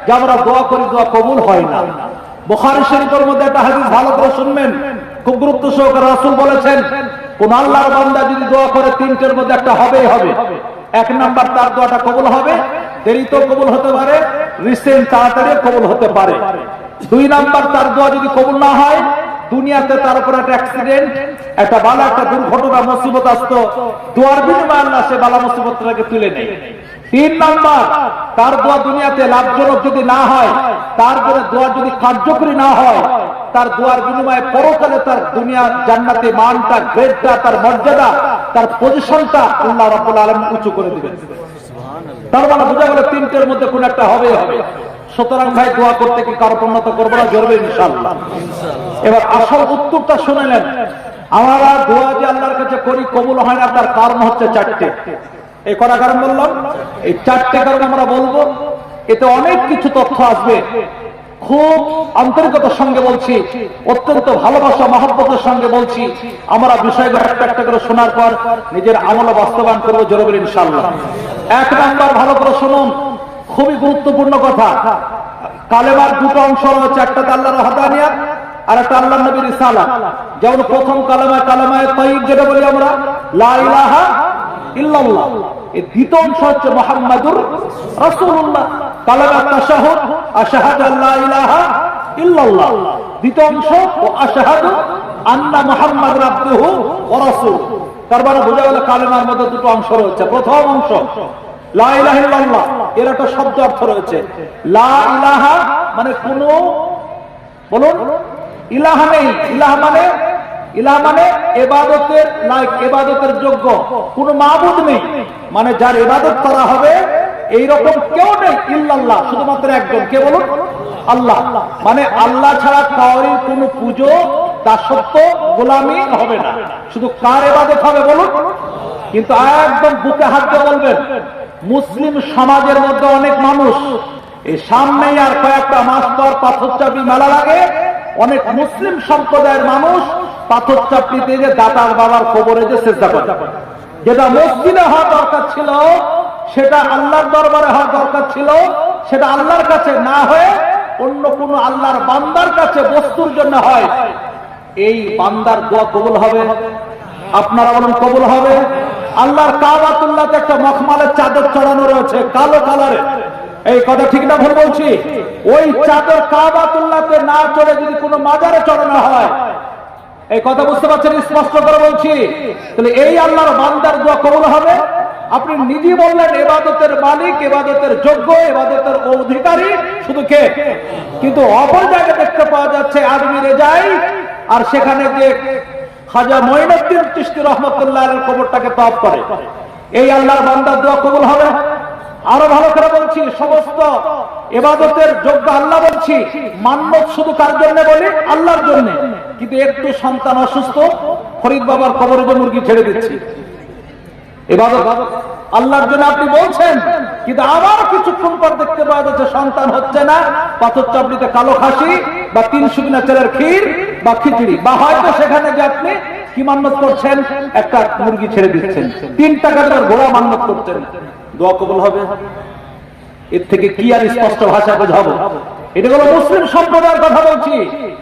যে আমরা দোয়া করি, দোয়া কবুল হয় না। বুখারী শরীফের মধ্যে একটা হাদিস ভালো করে শুনবেন, খুব গুরুত্ব সহকারে রাসূল বলেছেন, কোন আল্লাহর বান্দা যদি দোয়া করে তিনটের মধ্যে একটা হবেই হবে। এক নাম্বার, তার দোয়াটা কবুল হবে, দেরিতেও কবুল হতে পারে, রিসেন্ট তাড়াতাড়ি কবুল হতে পারে। দুই নাম্বার, তার দোয়া যদি কবুল না হয়, দুনিয়াতে তার উপর একটা অ্যাক্সিডেন্ট, একটা বালা, একটা দুর্ঘটনা, মুসিবত আসতো, দোয়ার বিনিময়ে আল্লাহ সে বালা মুসিবতটাকে তুলে নেয়। তিন নাম্বার, তার দোয়া দুনিয়াতে লাভজনক যদি না হয়, তারপরে দোয়া যদি কার্যকরী না হয়, তার দোয়ার বিনিময়ে পরকালে তার দুনিয়া জান্নাতে মানটা, গ্রেডটা, তার মর্যাদা, তার পজিশনটা আল্লাহ রাব্বুল আলামিন উঁচু করে দিবেন। তার মানে বোঝা গেল তিনটের মধ্যে কোন একটা হবে হবে। সুতরাং ভাই, দোয়া করতে কি কারো পণ্যত করবো না, জরবে ইনশাআল্লাহ। এবার আসল উত্তরটা শুনে নেন। আমরা দোয়া যে আল্লাহর কাছে করি কবুল হয় না, তার কারণ হচ্ছে চারটে। এই কটা কারণ বললাম, এই চারটে কারণ আমরা বলবো। এতে অনেক কিছু তথ্য আসবে। খুব আন্তরিকতার সঙ্গে বলছি, অত্যন্ত ভালোবাসা মহব্বতের সঙ্গে বলছি। আমরা বিষয়গুলো একটা একটা করে শোনার পর নিজের আমল বাস্তবায়ন করবো, জরবে ইনশাআল্লাহ। এক নাম্বার, ভালো করে শুনুন, খুবই গুরুত্বপূর্ণ কথা। কালেমার দুটো অংশ রয়েছে, একটা আল্লাহর ওয়াহদানিয়াত আর একটা আল্লাহর নবীর রিসালাত। যেমন প্রথম কালেমা, কালেমায়ে তাইয়্যিব যেটা বলি আমরা, লা ইলাহা ইল্লাল্লাহ। এর দ্বিতীয় অংশ হচ্ছে মুহাম্মাদুর রাসূলুল্লাহ। কালেমা তাশাহুদ, আশহাদু আল্লা ইলাহা ইল্লাল্লাহ। দ্বিতীয় অংশ, ও আশহাদু আন্না মুহাম্মাদুর আবদুহু ওয়া রাসূলুহু। তার মানে বোঝা গেল কালেমার মধ্যে দুটো অংশ রয়েছে। প্রথম অংশ লা ইলাহা ইল্লাল্লাহ, এর একটা শব্দ অর্থ রয়েছে। লা ইলাহা মানে কোন, বলুন, ইলাহা নেই। ইলাহা মানে ইবাদতের লায়ক, ইবাদতের যোগ্য কোন মাবুদ নেই, মানে যার ইবাদত করা হবে এইরকম কেউ নেই। ইল্লাল্লাহ, শুধুমাত্র একজন, কে বলুন? আল্লাহ। মানে আল্লাহ ছাড়া কারোর কোন পুজো, দাসত্ব, গোলামি হবে না। শুধু কার ইবাদত হবে বলুন? কিন্তু একদম বুকে হাত দিয়ে বলবেন, মুসলিম সমাজের মধ্যে অনেক মানুষ, এই সামনেই আর কয়েকটা মাস পর পাথরচাপড়ি মেলা লাগে, অনেক মুসলিম সম্প্রদায়ের মানুষ পাথরচাপড়িতে যে দাতার বাবার কবরে যে সিজদা করে। যেটা মসজিদে হওয়া দরকার ছিল, সেটা আল্লাহর দরবারে হওয়া দরকার ছিল, সেটা আল্লাহর কাছে না হয়ে অন্য কোন আল্লাহর বান্দার কাছে বস্তুর জন্য হয়। এই বান্দার দোয়া কবুল হবে? আপনারা বলুন, কবুল হবে? আল্লাহর কাবাতুল্লাহতে একটা মখমলের চাদর চড়ানো রয়েছে, কালো কালারের। এই কথা ঠিক না ভুল বলছি? ওই চাদর কাবাতুল্লাহতে না চড়ে যদি কোনো মাজারে চড়ানো হয়, এই কথা বুঝতে পারছেন? স্পষ্ট করে বলছি। তাহলে এই আল্লাহর বান্দার দোয়া কবুল হবে? আপনি নিজে বললেন ইবাদতের মালিক, ইবাদতের যোগ্য, ইবাদতের অধিকারী শুধু কে? কিন্তু অপর জায়গায় দেখতে পাওয়া যাচ্ছে আজমিরে যাই, আর সেখানে যে খাজা মঈনুদ্দিন চিশতি রহমাতুল্লাহ আলাইহির কবরটাকে তওয়াফ করে। এই আল্লাহর বান্দার দোয়া কবুল হবে? আরো ভালো করে বলছি, সমস্ত ইবাদতের যোগ্য আল্লাহ বলছি, মান্নত শুধু কার জন্য বলি? আল্লাহর জন্য। কিন্তু একটু সন্তান অসুস্থ, ফরিদ বাবার কবরে যে মুরগি ছেড়ে দিচ্ছি, ইবাদত আল্লাহর জন্য আপনি বলছেন, কিন্তু আবার কিছুক্ষণ পর দেখতে পাওয়া যাচ্ছে সন্তান হচ্ছে না, পাথরচাপড়িতে কালো খাসি বা 300 কিনা চালের ক্ষীর বা খিচুড়ি, বা হয়তো সেখানে যে আপনি কি মান্নত করছেন, একটা মুরগি ছেড়ে দিচ্ছেন, 3 টাকার ঘোড়া মান্নত করছেন। দোয়া কবুল হবে? এর থেকে কি আর স্পষ্ট ভাষা বোঝাবো? এটা হলো মুসলিম সম্প্রদায়ের কথা বলছি।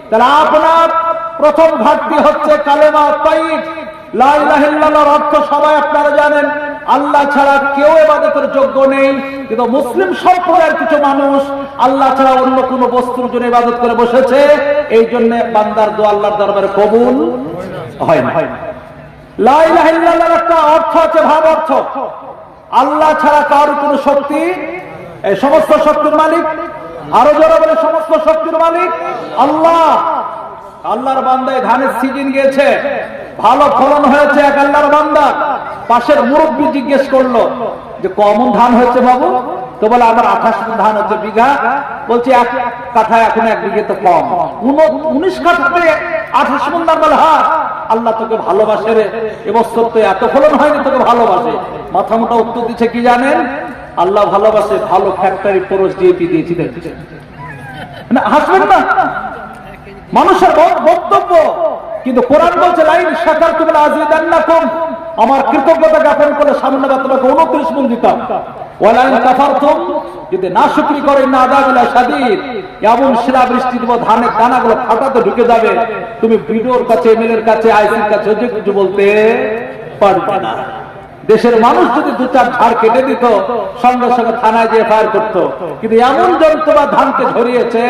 তাহলে আপনার প্রথম ঘাটতি হচ্ছে কালেমা তাইয়্যিব, লা ইলাহা ইল্লাল্লাহর অর্থ সবাই আপনারা জানেন, আল্লাহ ছাড়া কেউ ইবাদতের যোগ্য নেই। কিন্তু মুসলিম সম্প্রদায়ের কিছু মানুষ আল্লাহ ছাড়া অন্য কোন বস্তুর জন্য ইবাদত করে বসেছে, এই জন্য বান্দার দোয়া আল্লাহর দরবারে কবুল হয় না। লা ইলাহা ইল্লাল্লাহর একটা অর্থ আছে, ভাব অর্থ, আল্লাহ ছাড়া কার কোনো শক্তি, এই সমস্ত শক্তির মালিক, আরো যারা বলে সমস্ত শক্তির মালিক আল্লাহ। আল্লাহর বান্দায় ধানের সিজন গিয়েছে, ভালো ফলন হয়েছে, এক আল্লাহর বান্দা পাশের মুরব্বী জিজ্ঞেস করলো যে কমন ধান হয়েছে বাবু? তো বলে আমার 28 ধান হচ্ছে বিঘা। বলছে এক কাঠায় এখন 1 বিঘে তো কম, 19 কাঠাতে 28 মণ ধান। বলে হ্যাঁ, আল্লাহ তোকে ভালোবাসে রে, এবছর তো এত ফলন হয়নি, তোকে ভালোবাসে। মাথা মোটা উত্তর দিচ্ছে কি জানেন? আল্লাহ ভালোবাসে, ভালো ফ্যাক্টরি পরশ ডিএপি দিয়েছি। না, হাসবেন না, মানুষের বক্তব্য। কিন্তু কোরআন বলছে লাইন শাকারতুম লাযিদান্নাকুম, আমার কৃতজ্ঞতা জ্ঞাপন করে সামনে তোমাকে 29 গুণ দিতাম। ওয়ালাইন কাফারতুম, যদি নাশুকরি করেন না আযাবুল শাদীদ, এমন শিলাবৃষ্টি দেব ধানের দানাগুলো ফাটাতে ঢুকে যাবে, তুমি ভিডিওর কাছে, এমএলএর কাছে, আইসির কাছে যে কিছু বলতে পারবে না। দেশের মানুষ যদি দু চার ঝাড় কেটে দিত, সঙ্গে সঙ্গে থানায় যে এফআইআর করতো, কিন্তু এমন যন্ত্রণা ধানকে ধরিয়েছে,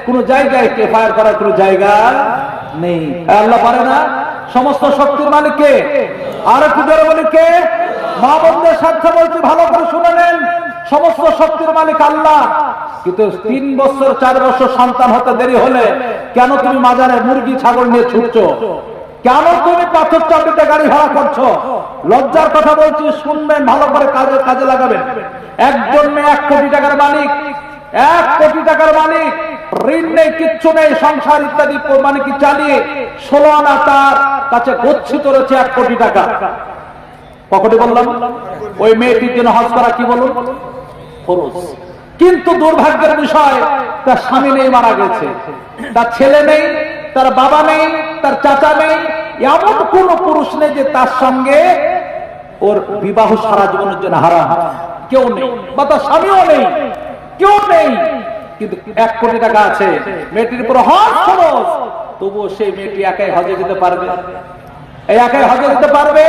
কোন জায়গায় এফআইআর করার কোন জায়গা নেই। আল্লাহ পারে না? সমস্ত শক্তির মালিক কে? আর একটু জোরে বলি কে? মা বোনদের স্বার্থে বলছি, ভালো করে শুনে নেন, সমস্ত শক্তির মালিক আল্লাহ। কিন্তু 3 বছর 4 বছর সন্তান হতে দেরি হলে কেন তুমি মাজারে মুরগি ছাগল নিয়ে ছুটছো? কেন তুমি পাথর চাপিতে গাড়ি ভাড়া করছো? লজ্জার কথা বলছি, শুনবেন, ভালো করে কাজে লাগাবেন। একজন মেয়ে 1 কোটি টাকার মালিক, 1 কোটি টাকার মালিক, ঋণ নেই, কিচ্ছু নেই, সংসার ইত্যাদি মানে কি চালিয়ে 16 আনা তার কাছে গচ্ছিত রয়েছে 1 কোটি টাকা। কখনই বললাম ওই মেয়েটির জন্য হজ করা কি বলুন ফরজ। কিন্তু দুর্ভাগ্যের বিষয়, তার স্বামী নেই, মারা গেছে, তার ছেলে নেই, তার বাবা নেই, তার চাচা নেই, এমন কোন পুরুষ নেই যে তার সঙ্গে ওর বিবাহ সারা জীবনের জন্য হারাম, কেউ নেই, বা তার স্বামীও নেই, কেউ নেই। কিন্তু 1 কোটি টাকা আছে, মেয়েটির উপর হজ ফরজ, তবুও সেই মেয়েটি একাই হজে যেতে পারবে? এই একাই হজে যেতে পারবে?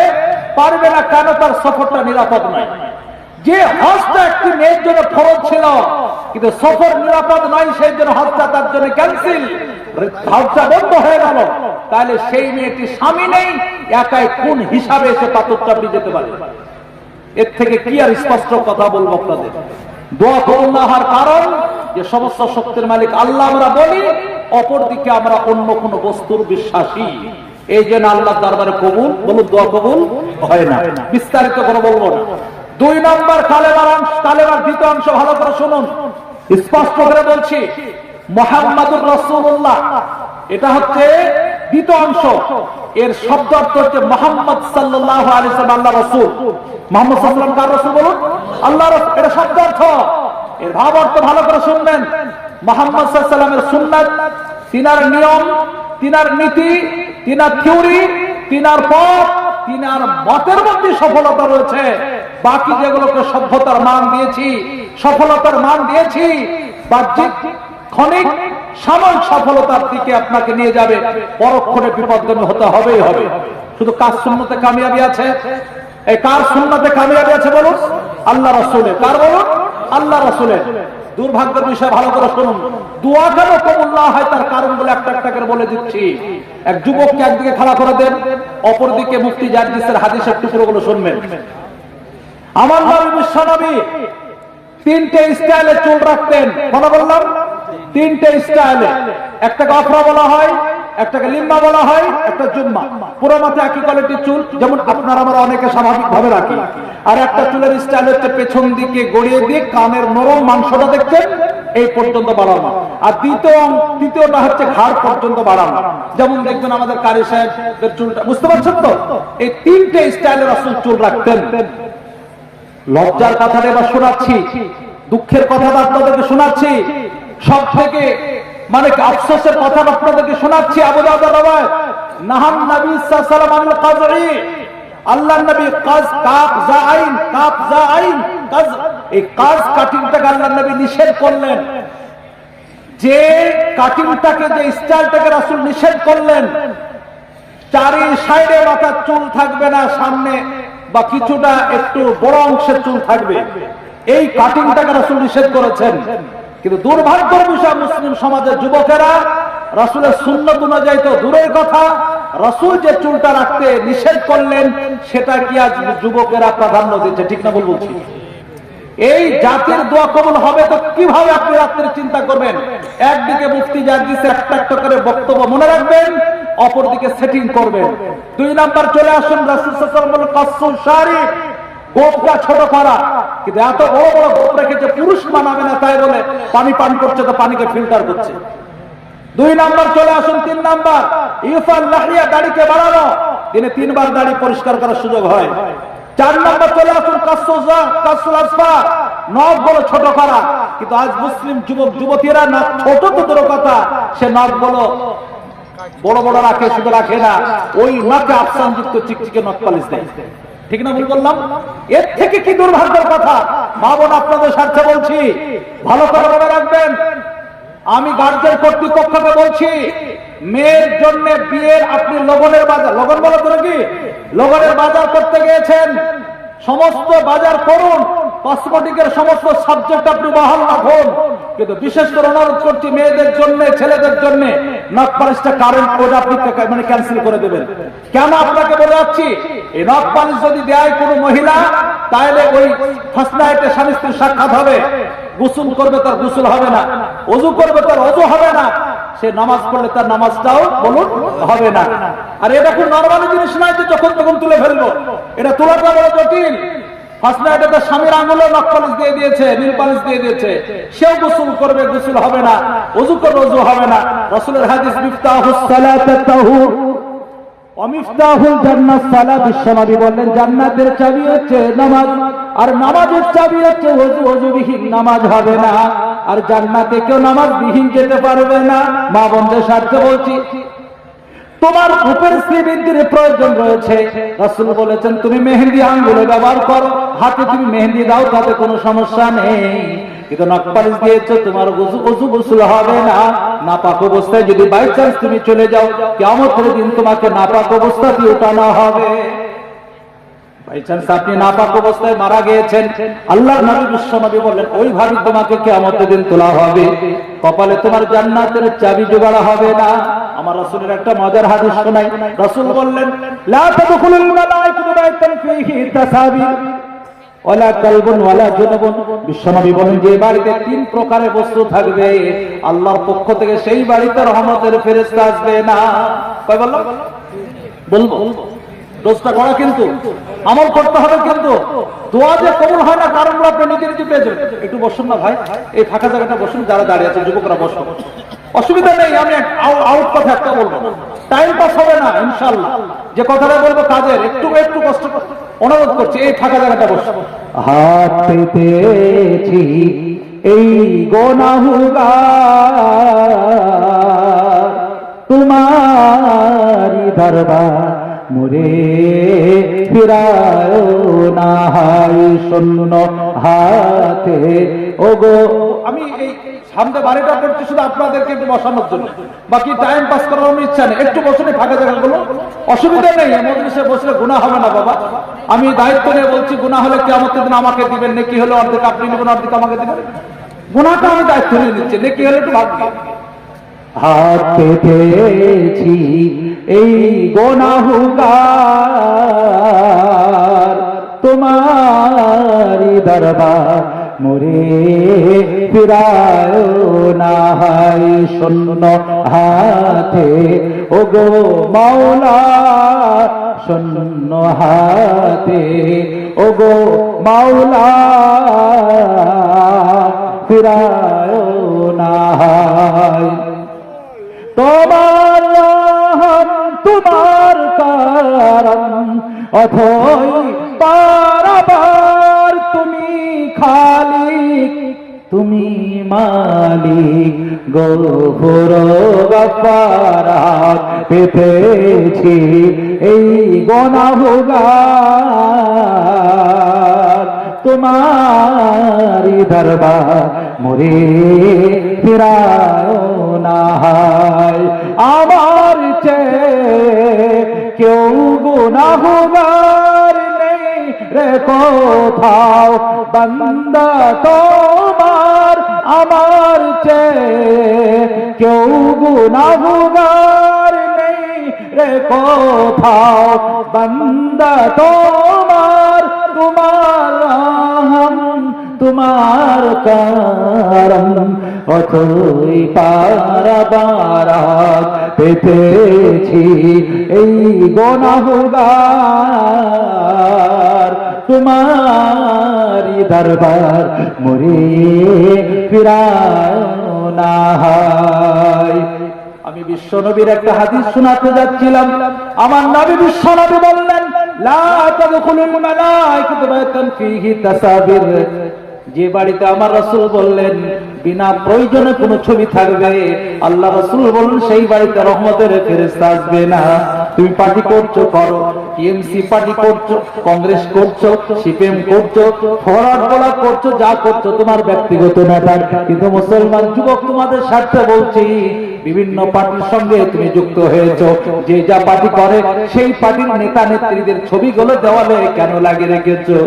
পারবে না। কেন? তার সফরটা নিরাপদ নয়। যে হজটা একটি মেয়ের জন্য ফরজ ছিল, কিন্তু সফর নিরাপদ নয়, সেই জন্য হজটা তার জন্য ক্যান্সেল, হজটা বন্ধ হয়ে গেল। তাহলে সেই মেয়েটি স্বামী নেই, একাই কোন হিসাবে এসে পাথর চাপড়ি যেতে পারে? এর থেকে কি আর স্পষ্ট কথা বলবো আপনাদের? দোয়া করুন না হওয়ার কারণ, যে সমস্ত শক্তির মালিক আল্লাহ আমরা বলি, অপরদিকে আমরা অন্য কোন বস্তুর বিশ্বাসী, এই জন্য আল্লাহ দরবারে কবুল বলুন দোয়া কবুল হয় না। বিস্তারিত করে বলবো না। 2 নম্বর কালেমার দ্বিতীয় অংশ ভালো করে শুনুন, স্পষ্ট করে বলছি, মুহাম্মাদুর রাসূলুল্লাহ, এটা হচ্ছে দ্বিতীয় অংশ। এর শব্দ অর্থ হচ্ছে মুহাম্মদ সাল্লাল্লাহু আলাইহি ওয়াসাল্লাম আল্লাহর রাসূল। মুহাম্মদ সাল্লাল্লাহু আলাইহি ওয়াসাল্লাম কার রাসূল বলুন? আল্লাহর রাসূল। এটা শব্দ অর্থ। এর ভাব অর্থ ভালো করে শুনবেন। মুহাম্মদ সাল্লাল্লাহু আলাইহি ওয়াসাল্লামের সুন্নাত, তিনার নিয়ম, তিনার নীতি, তিনার থিওরি, তিনার পথ, তিনার মতের মধ্যে সফলতা রয়েছে। বাকি যেগুলোকে সভ্যতার মান দিয়েছি, সফলতার মান দিয়েছি, বাহ্যিক ক্ষণিক সাময়িক সফলতার দিকে আপনাকে নিয়ে যাবে, পরক্ষণে বিপদগামী হতে হবেই হবে। শুধু কার সুন্নতে কামিয়াবি আছে? এই কার সুন্নতে কামিয়াবি আছে বলুন? আল্লাহ রাসূলের। কার বলুন? আল্লাহ রাসূলের। দুর্ভাগ্যের বিষয় ভালো করে শুনুন, দোয়া কেন কবুল না হয় তার কারণগুলো একটা একটা করে বলে দিচ্ছি। এক যুবককে একদিকে খাড়া করে দেন, অপরদিকে মুফতি জারজিসের হাদিসের টুকরোগুলো শুনবেন। আমার নবী বিশ্বনবী 3টে স্টাইলে চুল রাখতেন। কথা বললাম 3টে স্টাইলে। একটাকে আফরা বলা হয়, একটাকে লিম্বা বলা হয়, একটা জুম্মা। পুরো মাথা একই কোয়ালিটির চুল, যেমন আপনার আমার অনেকে স্বাভাবিক ভাবে রাখি। আর একটা চুলের স্টাইল হচ্ছে পেছন দিকে গড়িয়ে দিয়ে কানের নরম মাংসটা দেখছেন এই পর্যন্ত বাড়ানো, আর দ্বিতীয়টা হচ্ছে ঘাড় পর্যন্ত বাড়ানো। যেমন দেখবেন আমাদের কারি সাহেবের চুলটা, বুঝতে পারছেন তো? এই 3টে স্টাইলে রাসূল চুল রাখতেন। লজ্জার কথাটা এবার শোনাচ্ছি, দুঃখের কথাটা আপনাদেরকে শোনাচ্ছি, সব থেকে মানে আফসোসের কথা আপনাদেরকে শোনাচ্ছি। আবু দাউদ রাওয়ায়াত, নাহান নবী সাল্লাল্লাহু আলাইহি ওয়াসাল্লাম আল কাযঈ, আল্লাহর নবী কাজ কাফ জা আইন কাজ, এই কাজ কাটিংটাকে আল্লাহর নবী নিষেধ করলেন। যে কাটিংটাকে, যে স্টাইলটাকে রাসূল নিষেধ করলেন, চারি সাইডে মাথার চুল থাকবে না, সামনে বা কিছুটা একটু বড় অংশের চুল থাকবে, এই কাটিংটাকে রাসূল নিষেধ করেছেন। কিন্তু দুর্ভাগ্যের বিষয়, মুসলিম সমাজের যুবকেরা রাসূলের সুন্নাত অনুযায়ী তো দূরের কথা, রাসূল যে চুলটা রাখতে নিষেধ করলেন সেটা কি আজ যুবকেরা প্রাধান্য দিচ্ছে? ঠিক না ভুল বলছি? এই জাতির দোয়া কবুল হবে তো কিভাবে আপনি রাত্রে চিন্তা করবেন। একদিকে মুফতি জারজিসের একটা একটা করে বক্তব্য মনে রাখবেন, অপরদিকে সেটিং করবেন। 2 নাম্বার চলে আসুন, রাসূল সাল্লাল্লাহু আলাইহি ওয়াসাল্লাম বলেন কাসসুল শারি, গোপটা ছোট করা। কিন্তু এত বড় বড় গোপ রেখেছে, পুরুষ মানাবে না তাই বলে পানি পান করছে, তো পানিকে ফিল্টার করছে। 2 নাম্বার চলে আসুন, 3 নাম্বার ইফাল লাহিয়া, দাড়িকে বাড়ানো, দিনে 3 বার দাড়ি পরিষ্কার করার সুযোগ হয়। 4 নাম্বার চলে আসুন কাসসুল আসফার, নখগুলো ছোট করা। কিন্তু আজ মুসলিম যুবক যুবতীরা না ছোট তো দূর কথা, সে নখগুলো বড় বড় রাখে, শুধু রাখে না, ওই নখে আফসানযুক্ত চিকচিকে নখ পালিশ দেয়। ঠিক না ভুল বললাম? এর থেকে কি দুর্ভাগ্যের কথা। মা বোন, আপনাদের স্বার্থে বলছি, ভালো করে মনে রাখবেন। আমি গার্জেন কর্তৃপক্ষকে বলছি, মেয়ের জন্য বিয়ের আপনি লগনের বাজার, লগন বলো তো নাকি, লগনের বাজার করতে গিয়েছেন, সমস্ত বাজার করুন, কসমেটিকের সমস্ত সাবজেক্ট আপনি বহাল রাখুন, কিন্তু বিশেষ করে অনুরোধ করছি মেয়েদের জন্য, ছেলেদের জন্য নখ পালিশটা কারেন্ট কোড আপনি মানে ক্যান্সেল করে দেবেন। কেন আপনাকে বলে যাচ্ছি, এই নখ পালিশ যদি দেয় কোনো মহিলা, তাহলে ওই ফার্স্ট নাইটে স্বামী স্ত্রীর সাক্ষাৎ হবে, গোসল করবে তার গোসল হবে না, ওযু করবে তার ওযু হবে না, সে নামাজ পড়লে তার নামাজটাও বলুন হবে না। আর এটা খুব নরমালি জিনিস নয় যে যখন তখন তুলে ফেলবো, এটা তোলাটা বড় জটিল। ফার্স্ট নাইটে তার স্বামীর আঙুলে নখ পালিশ দিয়ে দিয়েছে, নীল পালিশ দিয়ে দিয়েছে, সেও গোসল করবে, গোসল হবে না, ওযু করবে, ওযু হবে না। রাসূলের হাদিস, মিফতাহুস সালাতাত তাহুর ওয়া মিফতাহুল জান্নাত সালাত, বিশ্বনবী বললেন জান্নাতের চাবি হচ্ছে নামাজ, আর নামাজের চাবি হচ্ছে ওযু, ওযুবিহীন নামাজ হবে না, আর জান্নাতে কেউ নামাজ বিহীন যেতে পারবে না। মা বোনদের স্বার্থে বলছি, তোমার রূপের শ্রীবৃদ্ধির প্রয়োজন রয়েছে। রাসূল বলেছেন তুমি মেহেন্দি আঙ্গুলে ব্যবহার করো, হাতে তুমি মেহেন্দি দাও, তাতে কোনো সমস্যা নেই, কিন্তু নখ পালিশ দিয়েছো, তোমার ওযু গোসল হবে না। নাপাক অবস্থায় যদি বাই চান্স তুমি চলে যাও, কিয়ামতের দিন তোমাকে নাপাক অবস্থাতেই উঠানো হবে। বাই চান্স আপনি নাপাক অবস্থায় মারা গিয়েছেন, আল্লাহর নবী বিশ্বনবী বললেন ওইভাবে তোমাকে কিয়ামতের দিন তোলা হবে, কপালে তোমার জান্নাতের চাবি জোগাড় হবে না। আমার রাসূলের একটা মজার হাদিস শোনাই। রাসূল বললেন লা তাদখুলুল মালাইকাতু বাইতান ফীহি তাসাবির ওয়ালা কালবুন ওয়ালা জুনুবুন। বিশ্বনবী বলেন যে বাড়িতে তিন প্রকারের বস্তু থাকবে, আল্লাহর পক্ষ থেকে সেই বাড়িতে রহমতের ফেরেশতা আসবে না। কয় বললাম? বলবো দোষটা করা, কিন্তু আমল করতে হবে, কিন্তু দোয়া যে কবুল হয় না কারণ আপনি নিজে নিজে পেয়ে যাবেন। একটু বসুন না ভাই, এই ফাঁকা জায়গাটা বসুন, যারা দাঁড়িয়ে আছে যুবকরা বসুন, অসুবিধা নেই। আমি আউট কথা একটা বলবো, টাইম পাস হবে না ইনশাআল্লাহ। যে কথাটা বলবো কাজের, একটু একটু কষ্ট অনুরোধ করছি, এই ফাঁকা জায়গাটা বসুন। হাত পেতেছি এই গুনাহগার, তোমারি দরবার মোরে ফিরায় না, হাই শূন্য হাতে ওগো। আমি এই সামনে বাড়িটা করছি শুধু আপনাদেরকে একটু বসানোর জন্য, বাকি টাইম পাস করার আমার ইচ্ছা নেই। একটু বসে ফাঁকা জায়গাগুলো, অসুবিধা নেই, মজলিসে বসলে গুনাহ হবে না বাবা। আমি দায়িত্ব নিয়ে বলছি, গুনাহ হলে কিয়ামতের দিন আমাকে দিবেন, নেকি হলে অর্ধেক আপনি নেবেন, অর্ধেক আমাকে দিবেন। গুনাহটা আমি দায়িত্ব নিয়ে নিচ্ছি, নেকি হলে একটু ভাববেন। হাত পেতেছি এই গুনাহগার, তোমারি দরবার মোরে ফিরায় না, হাই শূন্য হাতে ওগো মাওলা, শূন্য হাতে ওগো মাওলা, ফিরায় না। তোমার রহম তোমার কারণ অথই পারাবার, তুমি খালিক তুমি মালিক, গফুর গফফার, পেতেছি এই গুনাহগার, তোমারি দরবার মোরে ফিরায় না, আমার চেয়ে কেউ গুনাহগার নেই রে কোথাও, বান্দা তোমার আমার চেয়ে কেউ গুনাহগার নেই রে কোথাও, বান্দা তোমার, তোমার রহম তোমার কারণ অথই পারাবার, পেতেছি এই গুনাহগার, তোমারি দরবার মোরে ফিরায় না। আমি বিশ্বনবীর একটা হাদিস শোনাতে যাচ্ছিলাম, আমার নবী বিশ্বনবী বললেন লা তাদখুলুল মালাইকাতু বাইতান ফীহি তাসাবির যে বাড়িতে আমার রাসূল বললেন বিনা প্রয়োজনে কোনো ছবি থাকবে, আল্লাহ রাসূল বললেন সেই বাড়িতে রহমতের ফেরেশতা আসবে না। তুমি পার্টি করছো করো, টিএমসি পার্টি করছো, কংগ্রেস করছো, সিপিএম করছো, ফরওয়ার্ড বলা করছো, যা করছো তোমার ব্যক্তিগত ম্যাটার, কিন্তু মুসলমান যুবক তোমাদের স্বার্থে বলছি, বিভিন্ন পার্টির সঙ্গে তুমি যুক্ত হয়েছো, যে যা পার্টি করে সেই পার্টির নেতা নেত্রীদের ছবিগুলো দেওয়ালে কেন লাগিয়ে রেখেছো?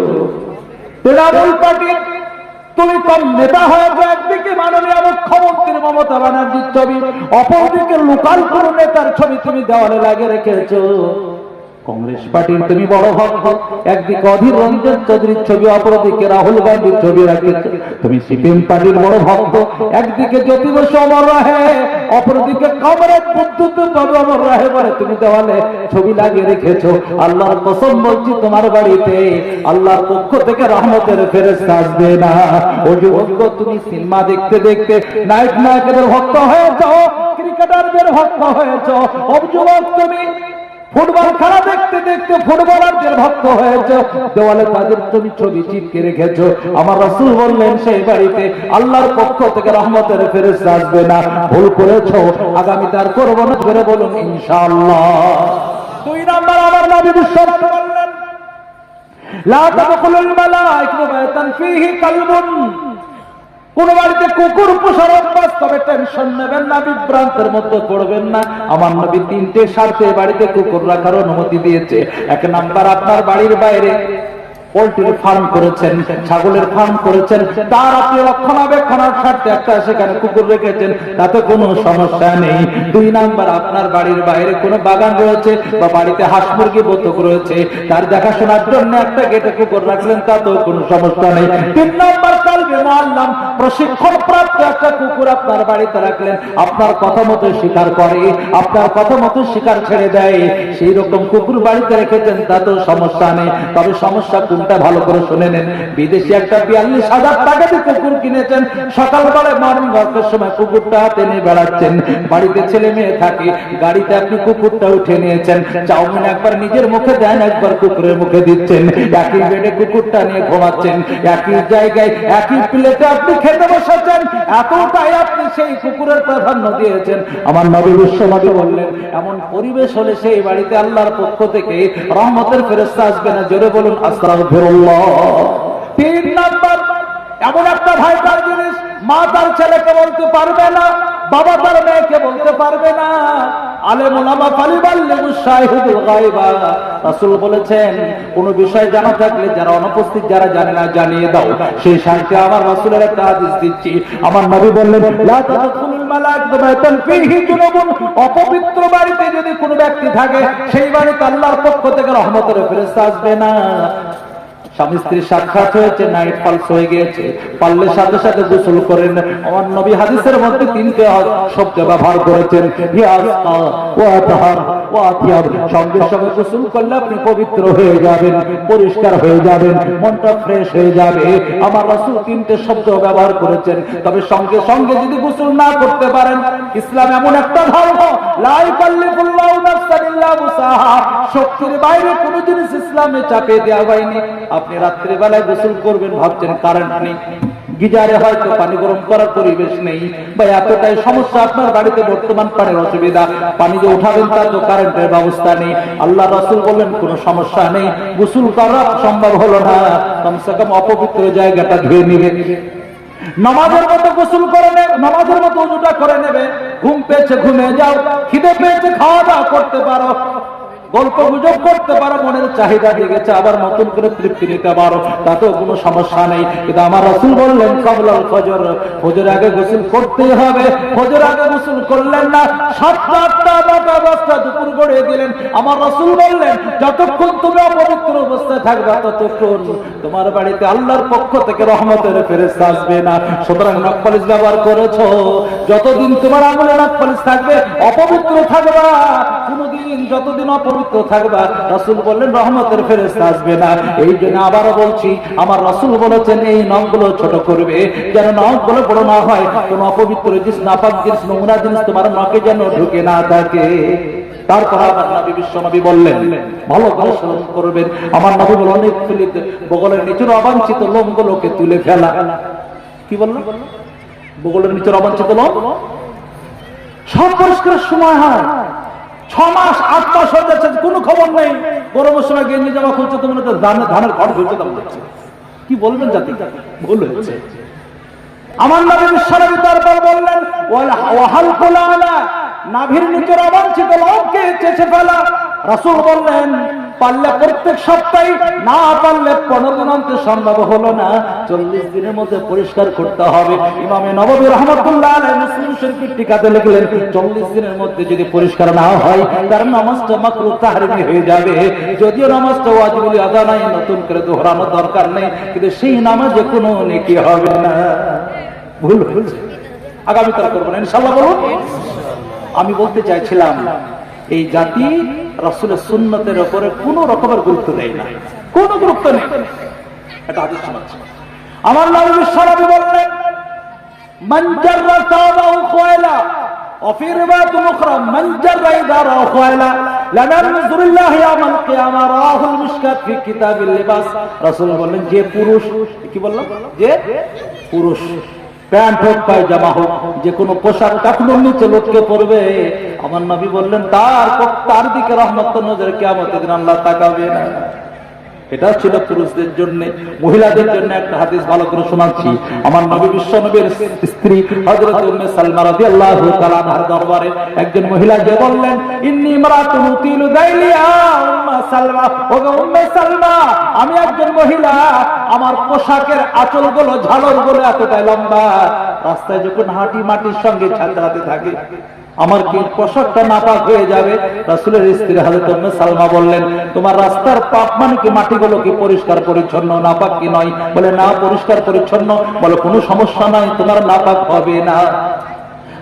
তৃণমূল পার্টি তুমি কম নেতা হয়েছে, একদিকে মাননীয় মুখ্যমন্ত্রী মমতা ব্যানার্জির ছবি, অপরদিকে লোকাল কোন নেতার ছবি তুমি দেওয়ালে লাগিয়ে রেখেছো। কংগ্রেস পার্টির তুমি বড় ভক্ত, একদিকে অধীর রঞ্জন চৌধুরীর ছবি, অপরদিকে রাহুল গান্ধীর ছবি রাখেছো। তুমি সিপিএম পার্টির বড় ভক্ত, একদিকে জ্যোতি বসু অমর রাহে, অপরদিকে কমরেড বুদ্ধদেব বাবু অমর রাহে বলে তুমি দেওয়ালে ছবি লাগিয়ে রেখেছো। আল্লাহর কসম বলছি তোমার বাড়িতে আল্লাহর পক্ষ থেকে রহমতের ফেরেশতা আসবে না। ও যুবক, তুমি সিনেমা দেখতে দেখতে নায়কের ভক্ত হয়েছো, ক্রিকেটারদের ভক্ত হয়েছো। ও যুবক, তুমি ফুটবল খেলা দেখতে দেখতে ফুটবলারদের ভক্ত হয়েছে, দেওয়ালে তাদের তুমি ছবি চিপকে রেখেছো। আমার রাসূল বললেন সেই বাড়িতে আল্লাহর পক্ষ থেকে রহমতের ফেরেশতা আসবে না। ভুল করেছো, আগামী তার করবো না, করে বলুন ইনশাআল্লাহ। 2 নাম্বার আমার নবী বিশ্বনবী বললেন লা তাদখুলুল মালাইকাতু বাইতান ফীহি কালবুন। কোন বাড়িতে কুকুর পোষার অভ্যাস, তবে টেনশন নেবেন না, বিভ্রান্তের মধ্যে পড়বেন না। আমার নবী 3টে স্বার্থে বাড়িতে কুকুর রাখার অনুমতি দিয়েছে। 1 নাম্বার, আপনার বাড়ির বাইরে পোল্ট্রির ফার্ম করেছেন, ছাগলের ফার্ম করেছেন, তার আপনি রক্ষণাবেক্ষণের স্বার্থে একটা সেখানে কুকুর রেখেছেন, তাতে কোনো সমস্যা নেই। 2 নাম্বার, আপনার বাড়ির বাইরে কোনো বাগান রয়েছে বা বাড়িতে হাঁস মুরগি বতক রয়েছে, তার দেখাশোনার জন্য একটা গেটে কুকুর রাখলেন, তাতেও কোনো সমস্যা নেই। 3 নাম্বার, কালবে মুআল্লাম, প্রশিক্ষণ প্রাপ্ত একটা কুকুর আপনার বাড়িতে রাখলেন, আপনার কথা মতো শিকার করে, আপনার কথা মতো শিকার ছেড়ে দেয়, সেই রকম কুকুর বাড়িতে রেখেছেন, তাতেও সমস্যা নেই। তবে সমস্যা ভালো করে শুনে নেন, বিদেশি একটা 42,000 টাকা দিয়ে কুকুর কিনেছেন, সকালবেলায় মর্নিং ওয়াকের সময় কুকুরটা হাতে নিয়ে বেড়াচ্ছেন, বাড়িতে ছেলে মেয়ে থাকে, গাড়িতে আপনি কুকুরটা উঠে নিয়েছেন, চাউমিন একবার নিজের মুখে দেন, একবার কুকুরের মুখে দিচ্ছেন, একই বেডে কুকুরটা নিয়ে ঘুমাচ্ছেন, একই জায়গায় একই প্লেটে আপনি খেতে বসেছেন, এতটাই আপনি সেই কুকুরের প্রাধান্য দিয়েছেন। আমার নবী বিশ্বনবী বললেন এমন পরিবেশ হলে সেই বাড়িতে আল্লাহর পক্ষ থেকে রহমতের ফেরেশতা আসবে না। জোরে বলুন আস্তাগফিরুল্লাহ। 3 নাম্বার, এমন একটা ভাইটার জিনিস, মা তার ছেলেকে বলতে পারবে না, বাবা তার মেয়েকে বলতে পারবে না। আলেম উলামা ফালিবাল্লিগু শাহিদুল গায়বা, রাসূল বলেছেন কোন বিষয় জানা থাকলে যারা অনুপস্থিত, যারা জানে না জানিয়ে দাও। সেই সাথে আমার রাসূলের একটা হাদিস দিচ্ছি, আমার নবী বললেন লা তাদখুলুল মালাইকাতু বাইতান ফীহি জুনুবুন, অপবিত্র বাড়িতে যদি কোনো ব্যক্তি থাকে সেই বাড়িতে আল্লাহর পক্ষ থেকে রহমতের ফেরেশতা আসবে না। স্বামী স্ত্রীর সাক্ষাৎ হয়েছে, নাইট ফলস হয়ে গিয়েছে, পারলে সাথে সাথে গোসল করেন। আমার নবী হাদিসের মধ্যে 3টে শব্দ ব্যবহার করেছেন, ইয়াসকা ওয়া তাহার ওয়া আতিয়াব। সঙ্গে সঙ্গে গোসল করলে আপনি পবিত্র হয়ে যাবেন, পরিষ্কার হয়ে যাবেন, মনটা ফ্রেশ হয়ে যাবে। আমার রাসূল 3টে শব্দ ব্যবহার করেছেন। তবে সঙ্গে সঙ্গে যদি গোসল না করতে পারেন, ইসলাম এমন একটা ধর্ম, লা ইকাল্লিফুল্লাহু নাফসান ইল্লা বুসাহা, শক্তির বাইরে কোনো জিনিস ইসলামে চাপিয়ে দেওয়া হয়নি। আপনি রাত্রিবেলায় গোসল করবেন, ভাবছেন কারেন্ট নেই, গিজারে হয়তো পানি গরম করার পরিবেশ নেই, বা এতটাই সমস্যা আপনার বাড়িতে বর্তমান পানির অসুবিধা, পানি যে উঠাবেন তার তো কারেন্টের ব্যবস্থা নেই। আল্লাহ রাসূল বললেন কোনো সমস্যা নেই, গোসল করা সম্ভব হলো না, কমসে কম অপবিত্র জায়গাটা ধুয়ে নিবে, নামাজের মতো গোসল করে নেবে, নামাজের মতো ওযুটা করে নেবে। ঘুম পেয়েছে ঘুমিয়ে যাও, খিদে পেয়েছে খাওয়া দাওয়া করতে পারো, গল্প গুজব করতে পারো, মনের চাহিদা জেগেছে আবার নতুন করে তৃপ্তি নিতে পারো, তাতেও কোনো সমস্যা নেই। কিন্তু আমার রাসূল বললেন কাবলাল ফজর, ফজর আগে গোসল করতেই হবে। ফজর আগে গোসল করলেন না, 7টা 8টা 9টা 10টা দুপুর গড়িয়ে দিলেন। আমার রাসূল বললেন যতক্ষণ তুমি অপবিত্র অবস্থায় থাকবে ততক্ষণ তোমার বাড়িতে আল্লাহর পক্ষ থেকে রহমতের ফেরেশতা আসবে না। সুতরাং নখপালিশ ব্যবহার করেছো, যতদিন তোমার আঙুলে নখপালিশ থাকবে অপবিত্র থাকবা, কোনদিন যতদিন অপবিত্র থাকবা, রাসূল বললেন রহমতের ফেরেশতা আসবে না। এই জন্য আবারও বলছি, আমার রাসূল বলেছেন এই নখগুলো ছোট করবে, যেন নখগুলো বড় না হয়, কোন অপবিত্র জিনিস, নাপাক জিনিস, নোংরা জিনিস তোমার নখে যেন ঢুকে না থাকে। তারপর আমার নবী বিশ্ব নবী বললেন ভালো করে শ্রবণ করবেন। আমার নবী বলেন অনেক বগলের নিচের অবাঞ্ছিত লোমগুলোকে তুলে ফেলা। কি বললেন? বগলের নিচের অবাঞ্ছিত লোম সব পরিষ্কারের সময় হয় 6 মাস 8 মাস হয়ে যাচ্ছে, কোনো খবর নেই। গরমের সময় গেঞ্জি জামা খুলছে তো মনে হচ্ছে ধানের ঘর খুলছে দাম যাচ্ছে। কি বলবেন জাতি? ভুল হয়েছে। আমার নবী বিশ্বনবী তারপর বললেন ওয়াহাল কুলানা, নাভির নিচের অবাঞ্ছিত লোমকে চেঁচে ফেলা। রাসূল বললেন পারলে প্রত্যেক সপ্তাহে, না পারলে 15 দিন অন্তর সম্ভব হলো না 40 দিনের মধ্যে পরিষ্কার করতে হবে। ইমামে নববী রাহমাতুল্লাহ আলাইহি মুসলিম শরীফের টিকাতে লিখলেন 40 দিনের মধ্যে যদি পরিষ্কার না হয় তার নামাজটা মাকরুহ তাহরিমি হয়ে যাবে। যদিও নামাজটা ওয়াজিবুল আদা নাই, নতুন করে দোহরানোর দরকার নেই, কিন্তু সেই নামাজে কোনো নেকি হবে না। ভুল হয়েছে, আগামীকাল করবেন ইনশাআল্লাহ। বলুন। আমি বলতে চাইছিলাম এই জাতি রাসূলের সুন্নতের উপরে কোনো রকমের গুরুত্ব দেয় না, কোনো গুরুত্ব নেই। এটা হাদিস শোনাচ্ছে। আমার নবী বিশ্বনবী বললেন মান জাররা সাওবাহু খায়লা وفي رواية أخرى من جر إزاره خيلا لم ينظر الله يوم القيامة رواه المشكاة في كتاب اللباس। রাসূল বললেন যে পুরুষ, কি বললাম, যে পুরুষ প্যান্ট হোক পায়জামা হোক যে কোনো পোশাক টাকনুর নিচে লটকে পড়বে, আমার নবী বললেন তার দিকে রহমতের নজরে কিয়ামতের দিন আল্লাহ তাকাবে না। এটা ছিল পুরুষদের জন্য। মহিলাদের জন্য একটা হাদিস ভালো করে শোনাচ্ছি। আমার নবী বিশ্বনবীর স্ত্রী হযরত উম্মে সালমা রাদিয়াল্লাহু তাআলা আনহার দরবারে একজন মহিলা যে বললেন ইন্নী ইমরাতুন উতিলু দাইলিয়া উম্মে সালমা, ওগো উম্মে সালমা আমি একজন মহিলা, আমার পোশাকের আঁচলগুলো ঝালরগুলো এতটাই লম্বা, রাস্তায় যখন হাঁটি মাটির সঙ্গে ছাঁচড়াতে থাকে আমার কি পোশাকটা নাপাক হয়ে যাবে? রাসূলের স্ত্রী হযরত উম্মে সালমা বললেন তোমার রাস্তার পাপ মানে কি মাটিগুলো কি পরিষ্কার পরিচ্ছন্ন, নাপাক কি নয়? বলে না, পরিষ্কার পরিচ্ছন্ন। বলে কোনো সমস্যা নাই, তোমার নাপাক হবে না।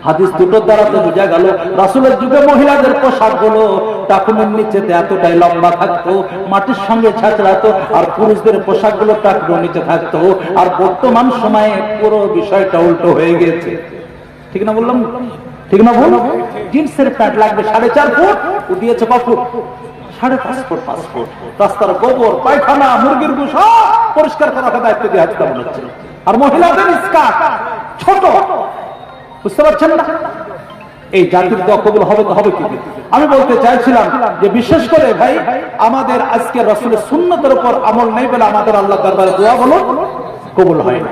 হাদিস দুটোর দ্বারা তো বোঝা গেল রাসূলের যুগে মহিলাদের পোশাকগুলো টাকনুর নিচেতে এতটাই লম্বা থাকতো, মাটির সঙ্গে ছাঁচড়াতো, আর পুরুষদের পোশাকগুলো টাকনুর নিচে থাকতো। আর বর্তমান সময়ে পুরো বিষয়টা উল্টো হয়ে গেছে। ঠিক না বললাম? ঠিক না ভুল? জিন্সের প্যান্ট লাগবে 4.5 ফুট, ও দিয়েছে কত ফুট? 5.5 foot 5 foot. রাস্তার গোবর পায়খানা মুরগির গু সব পরিষ্কার করার দায়িত্ব দিয়ে হাতে মনে হচ্ছে। আর মহিলাদের স্কার্ট ছোট, বুঝতে পারছেন না? এই জাতির দোয়া কবুল হবে তো হবে কি? আমি বলতে চাইছিলাম যে বিশেষ করে ভাই আমাদের আজকে রাসূলের সুন্নতের উপর আমল নেই বলে আমাদের আল্লাহ দরবারে দোয়া বলো কবুল হয় না।